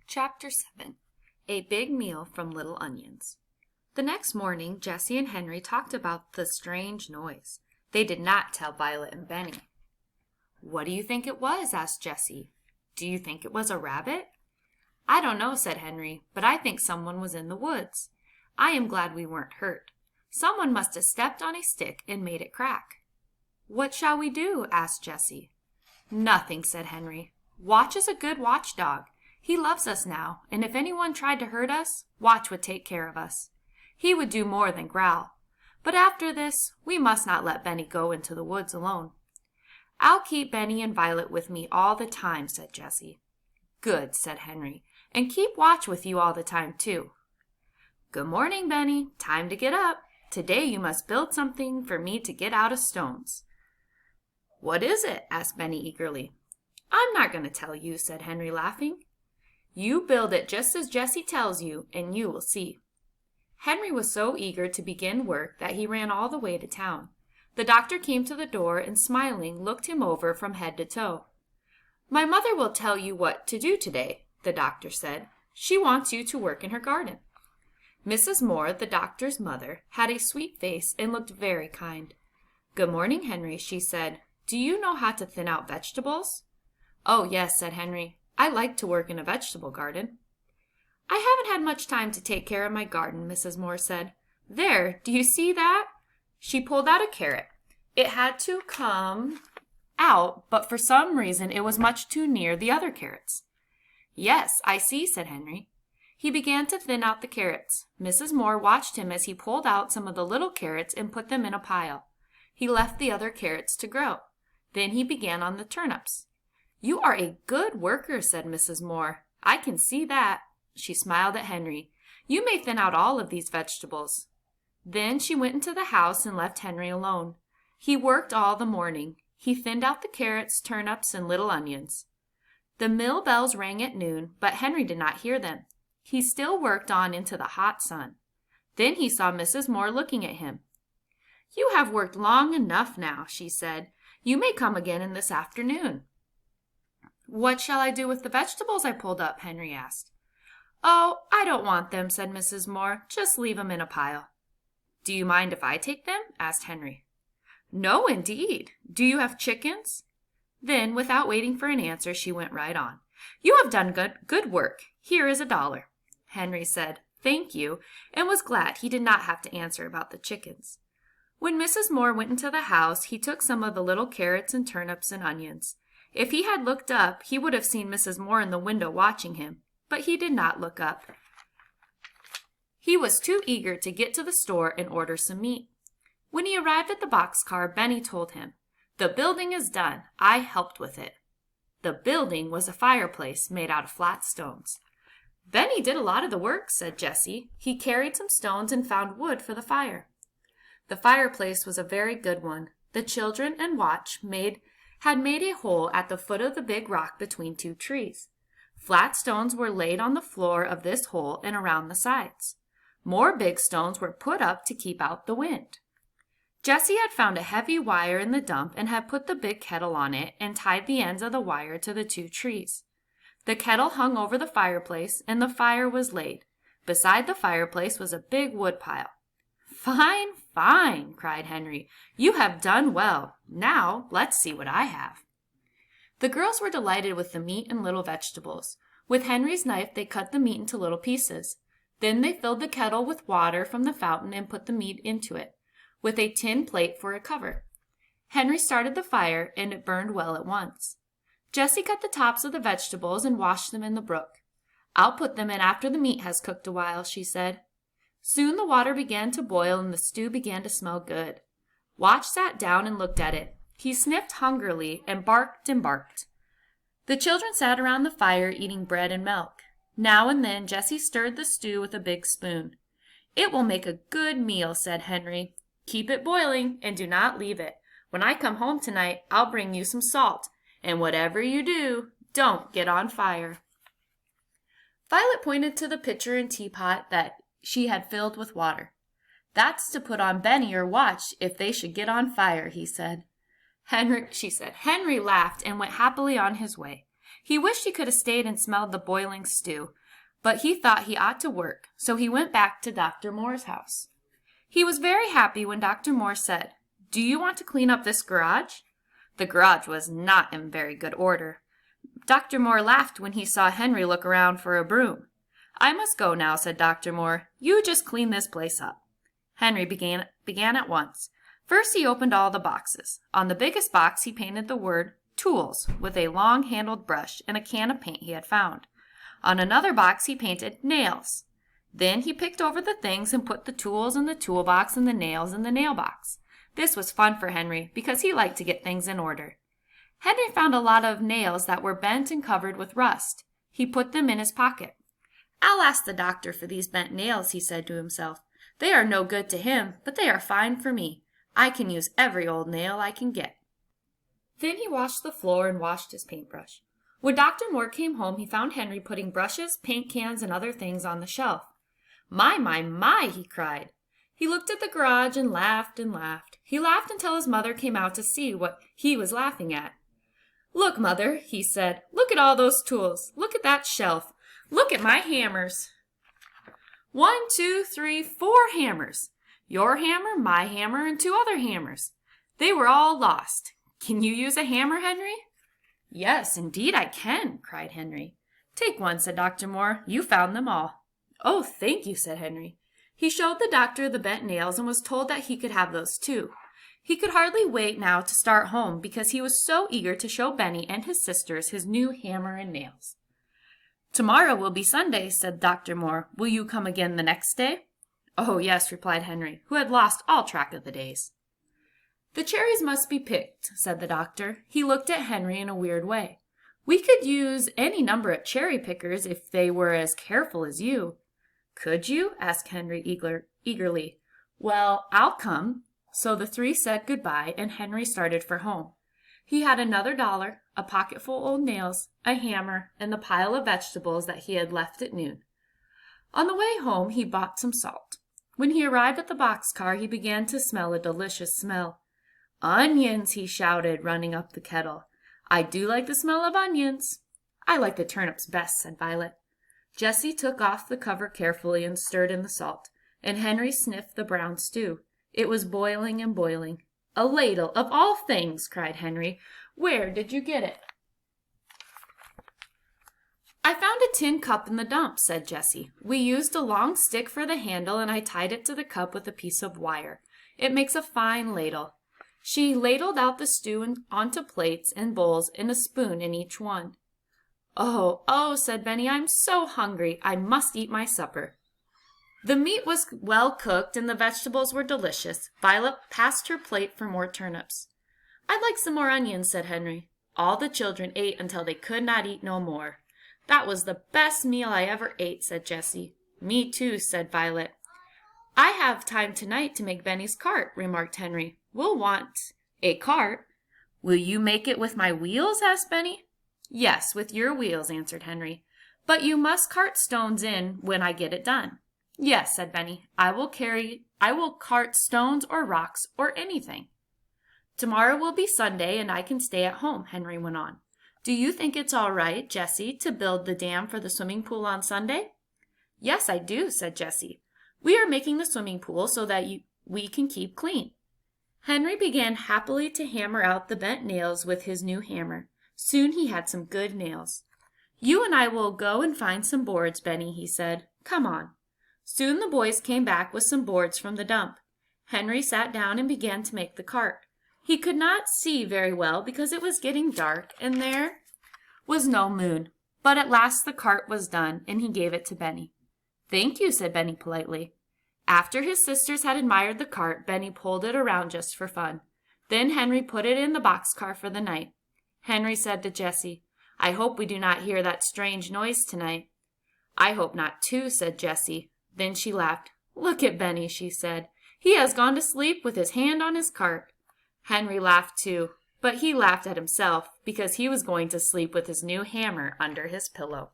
Chapter 7. A Big Meal from Little Onions. The next morning, Jessie and Henry talked about the strange noise. They did not tell Violet and Benny. "What do you think it was?" asked Jessie. "Do you think it was a rabbit?" "I don't know," said Henry, "but I think someone was in the woods. I am glad we weren't hurt. Someone must have stepped on a stick and made it crack." "What shall we do?" asked Jessie. "Nothing," said Henry. "Watch is a good watchdog. He loves us now, and if anyone tried to hurt us, Watch would take care of us. He would do more than growl. But after this, we must not let Benny go into the woods alone." "I'll keep Benny and Violet with me all the time," said Jessie. "Good," said Henry, "and keep Watch with you all the time, too." "Good morning, Benny. Time to get up. Today you must build something for me to get out of stones." "What is it?" asked Benny eagerly. "I'm not going to tell you," said Henry, laughing. "You build it just as Jessie tells you, and you will see." Henry was so eager to begin work that he ran all the way to town. The doctor came to the door and, smiling, looked him over from head to toe. "My mother will tell you what to do today," the doctor said. "She wants you to work in her garden." Mrs. Moore, the doctor's mother, had a sweet face and looked very kind. "Good morning, Henry," she said. "Do you know how to thin out vegetables?" "Oh, yes," said Henry. "I like to work in a vegetable garden." "I haven't had much time to take care of my garden," Mrs. Moore said. "There, do you see that?" She pulled out a carrot. It had to come out, but for some reason it was much too near the other carrots. "Yes, I see," said Henry. He began to thin out the carrots. Mrs. Moore watched him as he pulled out some of the little carrots and put them in a pile. He left the other carrots to grow. Then he began on the turnips. "You are a good worker," said Mrs. Moore. "I can see that." She smiled at Henry. "You may thin out all of these vegetables." Then she went into the house and left Henry alone. He worked all the morning. He thinned out the carrots, turnips, and little onions. The mill bells rang at noon, but Henry did not hear them. He still worked on into the hot sun. Then he saw Mrs. Moore looking at him. "You have worked long enough now," she said. "You may come again in this afternoon." "What shall I do with the vegetables I pulled up?" Henry asked. "Oh, I don't want them," said Mrs. Moore. "Just leave them in a pile." "Do you mind if I take them?" asked Henry. "No, indeed. Do you have chickens?" Then, without waiting for an answer, she went right on. "You have done good work. Here is $1. Henry said, "Thank you," and was glad he did not have to answer about the chickens. When Mrs. Moore went into the house, he took some of the little carrots and turnips and onions. If he had looked up, he would have seen Mrs. Moore in the window watching him, but he did not look up. He was too eager to get to the store and order some meat. When he arrived at the boxcar, Benny told him, "The building is done. I helped with it." The building was a fireplace made out of flat stones. "Benny did a lot of the work," said Jessie. "He carried some stones and found wood for the fire." The fireplace was a very good one. The children and Watch had made a hole at the foot of the big rock between two trees. Flat stones were laid on the floor of this hole and around the sides. More big stones were put up to keep out the wind. Jessie had found a heavy wire in the dump and had put the big kettle on it and tied the ends of the wire to the two trees. The kettle hung over the fireplace and the fire was laid. Beside the fireplace was a big wood pile. "Fine, fine!" cried Henry. "You have done well. Now, let's see what I have." The girls were delighted with the meat and little vegetables. With Henry's knife, they cut the meat into little pieces. Then they filled the kettle with water from the fountain and put the meat into it, with a tin plate for a cover. Henry started the fire, and it burned well at once. Jessie cut the tops of the vegetables and washed them in the brook. "I'll put them in after the meat has cooked a while," she said. Soon the water began to boil and the stew began to smell good. Watch sat down and looked at it. He sniffed hungrily and barked and barked. The children sat around the fire eating bread and milk. Now and then Jessie stirred the stew with a big spoon. "It will make a good meal," said Henry. "Keep it boiling and do not leave it. When I come home tonight, I'll bring you some salt. And whatever you do, don't get on fire." Violet pointed to the pitcher and teapot that she had filled with water. "That's to put on Benny or Watch if they should get on fire," she said. Henry laughed and went happily on his way. He wished he could have stayed and smelled the boiling stew, but he thought he ought to work, so he went back to Dr. Moore's house. He was very happy when Dr. Moore said, "Do you want to clean up this garage?" The garage was not in very good order. Dr. Moore laughed when he saw Henry look around for a broom. "I must go now," said Dr. Moore. "You just clean this place up." Henry began at once. First he opened all the boxes. On the biggest box he painted the word "Tools" with a long-handled brush and a can of paint he had found. On another box he painted "Nails." Then he picked over the things and put the tools in the toolbox and the nails in the nail box. This was fun for Henry because he liked to get things in order. Henry found a lot of nails that were bent and covered with rust. He put them in his pocket. "I'll ask the doctor for these bent nails," he said to himself. "They are no good to him, but they are fine for me. I can use every old nail I can get." Then he washed the floor and washed his paintbrush. When Dr. Moore came home, he found Henry putting brushes, paint cans, and other things on the shelf. My, he cried. He looked at the garage and laughed and laughed. He laughed until his mother came out to see what he was laughing at. "Look, Mother," he said. "Look at all those tools. Look at that shelf. Look at my hammers. 1, 2, 3, 4 hammers. Your hammer, my hammer, and 2 other hammers. They were all lost. Can you use a hammer, Henry?" "Yes, indeed I can," cried Henry. "Take one," said Dr. Moore. "You found them all." "Oh, thank you," said Henry. He showed the doctor the bent nails and was told that he could have those too. He could hardly wait now to start home because he was so eager to show Benny and his sisters his new hammer and nails. "Tomorrow will be Sunday," said Dr. Moore. "Will you come again the next day?" "Oh, yes," replied Henry, who had lost all track of the days. "The cherries must be picked," said the doctor. He looked at Henry in a weird way. "We could use any number of cherry pickers if they were as careful as you." "Could you?" asked Henry eagerly. "Well, I'll come." So the 3 said goodbye, and Henry started for home. He had another $1, a pocketful of old nails, a hammer, and the pile of vegetables that he had left at noon. On the way home, he bought some salt. When he arrived at the boxcar, he began to smell a delicious smell. "Onions!" he shouted, running up the kettle. "I do like the smell of onions." "I like the turnips best," said Violet. Jessie took off the cover carefully and stirred in the salt, and Henry sniffed the brown stew. It was boiling and boiling. "A ladle, of all things!" cried Henry. "Where did you get it?" "I found a tin cup in the dump," said Jessie. "We used a long stick for the handle, and I tied it to the cup with a piece of wire. It makes a fine ladle." She ladled out the stew onto plates and bowls and a spoon in each one. Oh, said Benny, "I'm so hungry. I must eat my supper." The meat was well cooked and the vegetables were delicious. Violet passed her plate for more turnips. "I'd like some more onions," said Henry. All the children ate until they could not eat no more. "That was the best meal I ever ate," said Jessie. "Me too," said Violet. "I have time tonight to make Benny's cart," remarked Henry. "We'll want a cart." "Will you make it with my wheels?" asked Benny. "Yes, with your wheels," answered Henry. "But you must cart stones in when I get it done." "Yes," said Benny. I will cart stones or rocks or anything." "Tomorrow will be Sunday and I can stay at home," Henry went on. "Do you think it's all right, Jessie, to build the dam for the swimming pool on Sunday?" "Yes, I do," said Jessie. "We are making the swimming pool so that we can keep clean." Henry began happily to hammer out the bent nails with his new hammer. Soon he had some good nails. "You and I will go and find some boards, Benny," he said. "Come on." Soon the boys came back with some boards from the dump. Henry sat down and began to make the cart. He could not see very well because it was getting dark and there was no moon. But at last the cart was done and he gave it to Benny. "Thank you," said Benny politely. After his sisters had admired the cart, Benny pulled it around just for fun. Then Henry put it in the boxcar for the night. Henry said to Jessie, "I hope we do not hear that strange noise tonight." "I hope not too," said Jessie. Then she laughed. "Look at Benny," she said. "He has gone to sleep with his hand on his cart." Henry laughed too, but he laughed at himself because he was going to sleep with his new hammer under his pillow.